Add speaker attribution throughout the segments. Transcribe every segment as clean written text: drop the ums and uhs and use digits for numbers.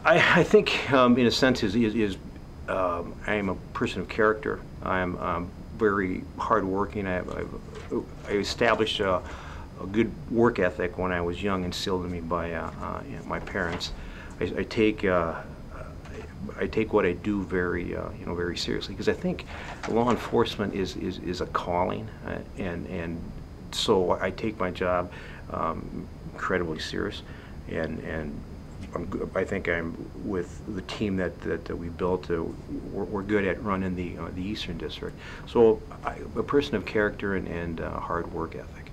Speaker 1: I think, in a sense, I am a person of character. I'm very hardworking. I established a good work ethic when I was young, instilled in me by my parents. I take what I do very seriously, because I think law enforcement is a calling, and so I take my job incredibly serious, and I think I'm with the team that we built. We're good at running the Eastern District. So a person of character and hard work ethic.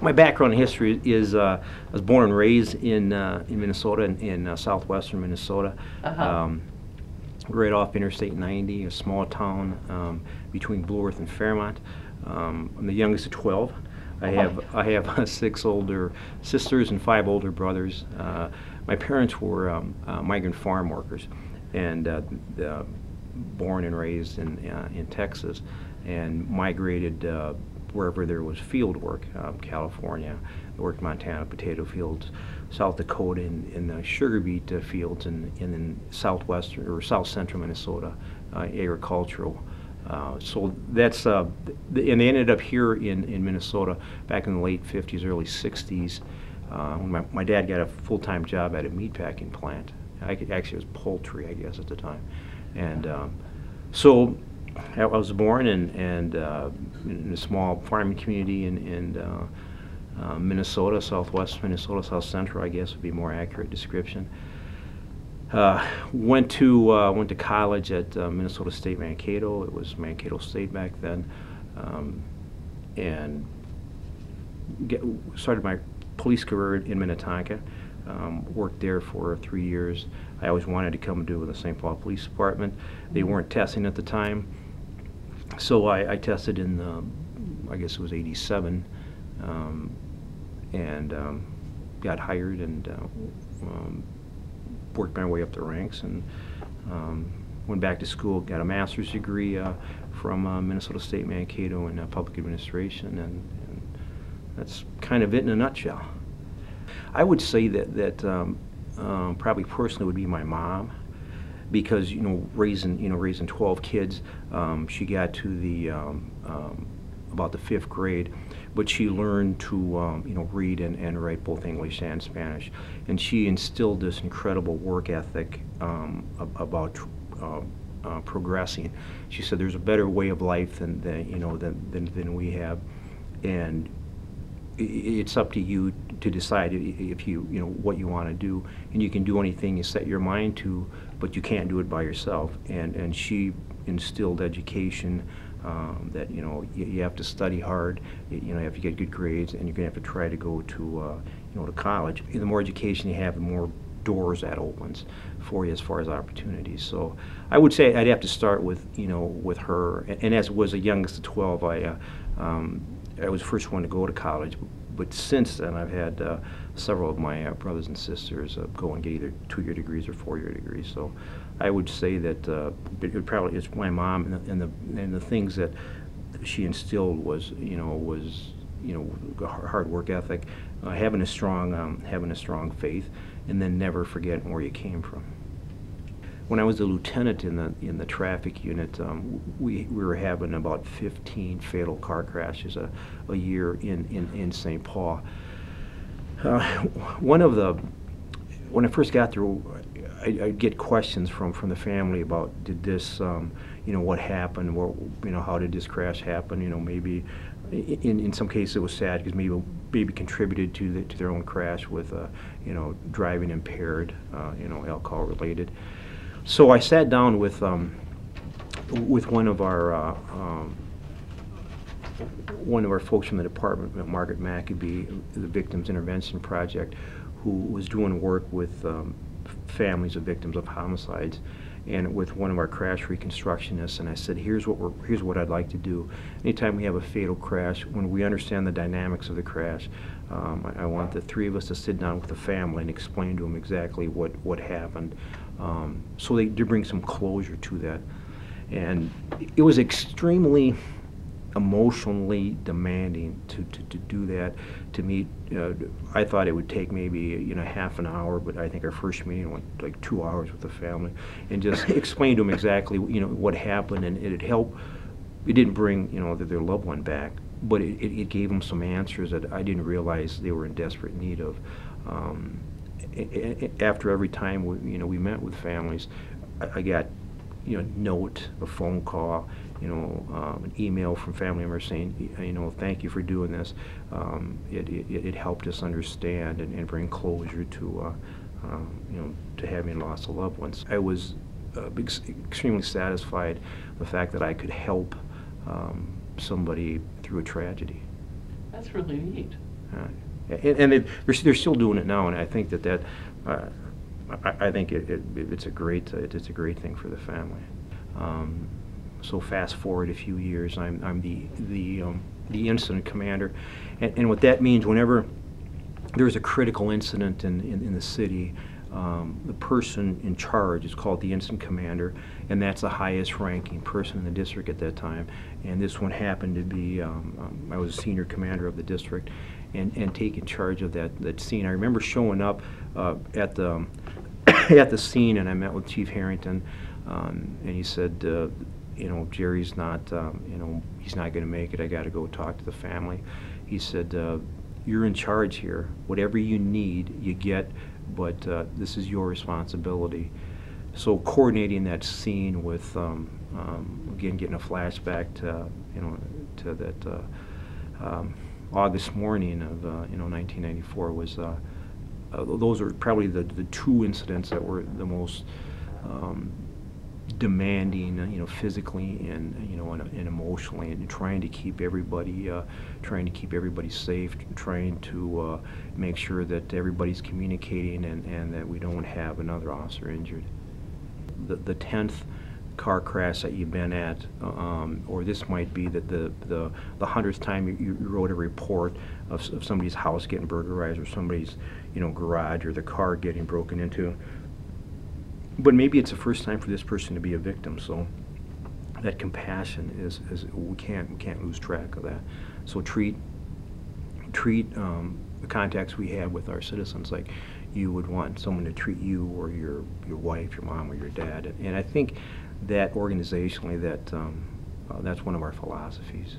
Speaker 1: My background in history is I was born and raised in Minnesota, in southwestern Minnesota, right off Interstate 90, a small town between Blue Earth and Fairmont. I'm the youngest of 12. I have 6 older sisters and 5 older brothers. My parents were migrant farm workers, and born and raised in Texas, and migrated wherever there was field work. California, they worked Montana potato fields, South Dakota in the sugar beet fields, and in southwestern or south central Minnesota, agricultural. So that's and they ended up here in Minnesota back in the late 50s, early 60s. When my dad got a full-time job at a meatpacking plant. Actually, it was poultry, I guess, at the time. And so I was born in a small farming community in Minnesota, southwest Minnesota, south central, I guess would be a more accurate description. Went to college at Minnesota State Mankato. It was Mankato State back then, and started my police career in Minnetonka. Worked there for 3 years. I always wanted to come do the St. Paul Police Department. They weren't testing at the time, so I tested in I guess it was '87, and got hired and worked my way up the ranks, and went back to school, got a master's degree from Minnesota State Mankato in public administration, and that's kind of it in a nutshell. I would say that probably personally would be my mom, because raising 12 kids, she got to the about the 5th grade, but she learned to read and write both English and Spanish, and she instilled this incredible work ethic about progressing. She said there's a better way of life than we have, and it's up to you to decide if what you want to do, and you can do anything you set your mind to, but you can't do it by yourself. And she instilled education, that you have to study hard, you have to get good grades, and you're going to have to try to go to to college. The more education you have, the more doors that opens for you as far as opportunities. So I would say I'd have to start with with her, and as was the youngest of 12, I was the first one to go to college, but since then I've had several of my brothers and sisters go and get either 2-year degrees or 4-year degrees. So I would say that it probably is my mom, and the things that she instilled was hard work ethic, having a strong faith, and then never forgetting where you came from. When I was a lieutenant in the traffic unit, we were having about 15 fatal car crashes a year in St. Paul. When I first got there, I'd get questions from the family about, did this, what happened, how did this crash happen? Maybe in some cases it was sad because maybe contributed to their own crash with driving impaired, alcohol related. So I sat down with one of our folks from the department, Margaret McAbee, the Victims Intervention Project, who was doing work with families of victims of homicides, and with one of our crash reconstructionists. And I said, here's what I'd like to do. Anytime we have a fatal crash, when we understand the dynamics of the crash, I want the 3 of us to sit down with the family and explain to them exactly what happened, so to bring some closure to that. And it was extremely emotionally demanding to do that. To meet, I thought it would take maybe half an hour, but I think our first meeting went like 2 hours with the family, and just explain to them exactly what happened, and it helped. It didn't bring their loved one back, but it gave them some answers that I didn't realize they were in desperate need of. After every time we met with families, I got note, a phone call, an email from family members saying, thank you for doing this. It helped us understand and bring closure to having lost a loved ones. I was extremely satisfied the fact that I could help somebody through a tragedy.
Speaker 2: That's really neat.
Speaker 1: And they're still doing it now, and I think that I think it's a great thing for the family. So fast forward a few years, I'm the incident commander, and what that means, whenever there's a critical incident in the city, the person in charge is called the incident commander, and that's the highest ranking person in the district at that time. And this one happened to be, I was a senior commander of the district, and taking charge of that scene. I remember showing up at the at the scene, and I met with Chief Harrington, and he said, Jerry's not, he's not going to make it. I got to go talk to the family. He said, you're in charge here. Whatever you need, you get, but this is your responsibility. So coordinating that scene with, again, getting a flashback to, to that August morning of, 1994 was, those are probably the two incidents that were the most demanding, physically and and emotionally, and trying to keep everybody safe, trying to make sure that everybody's communicating and that we don't have another officer injured. The 10th car crash that you've been at, or this might be that the 100th time you wrote a report of somebody's house getting burglarized, or somebody's garage or the car getting broken into. But maybe it's the first time for this person to be a victim, so that compassion is we can't lose track of that. So treat the contacts we have with our citizens like you would want someone to treat you, or your wife, your mom, or your dad. And I think that organizationally, that's one of our philosophies.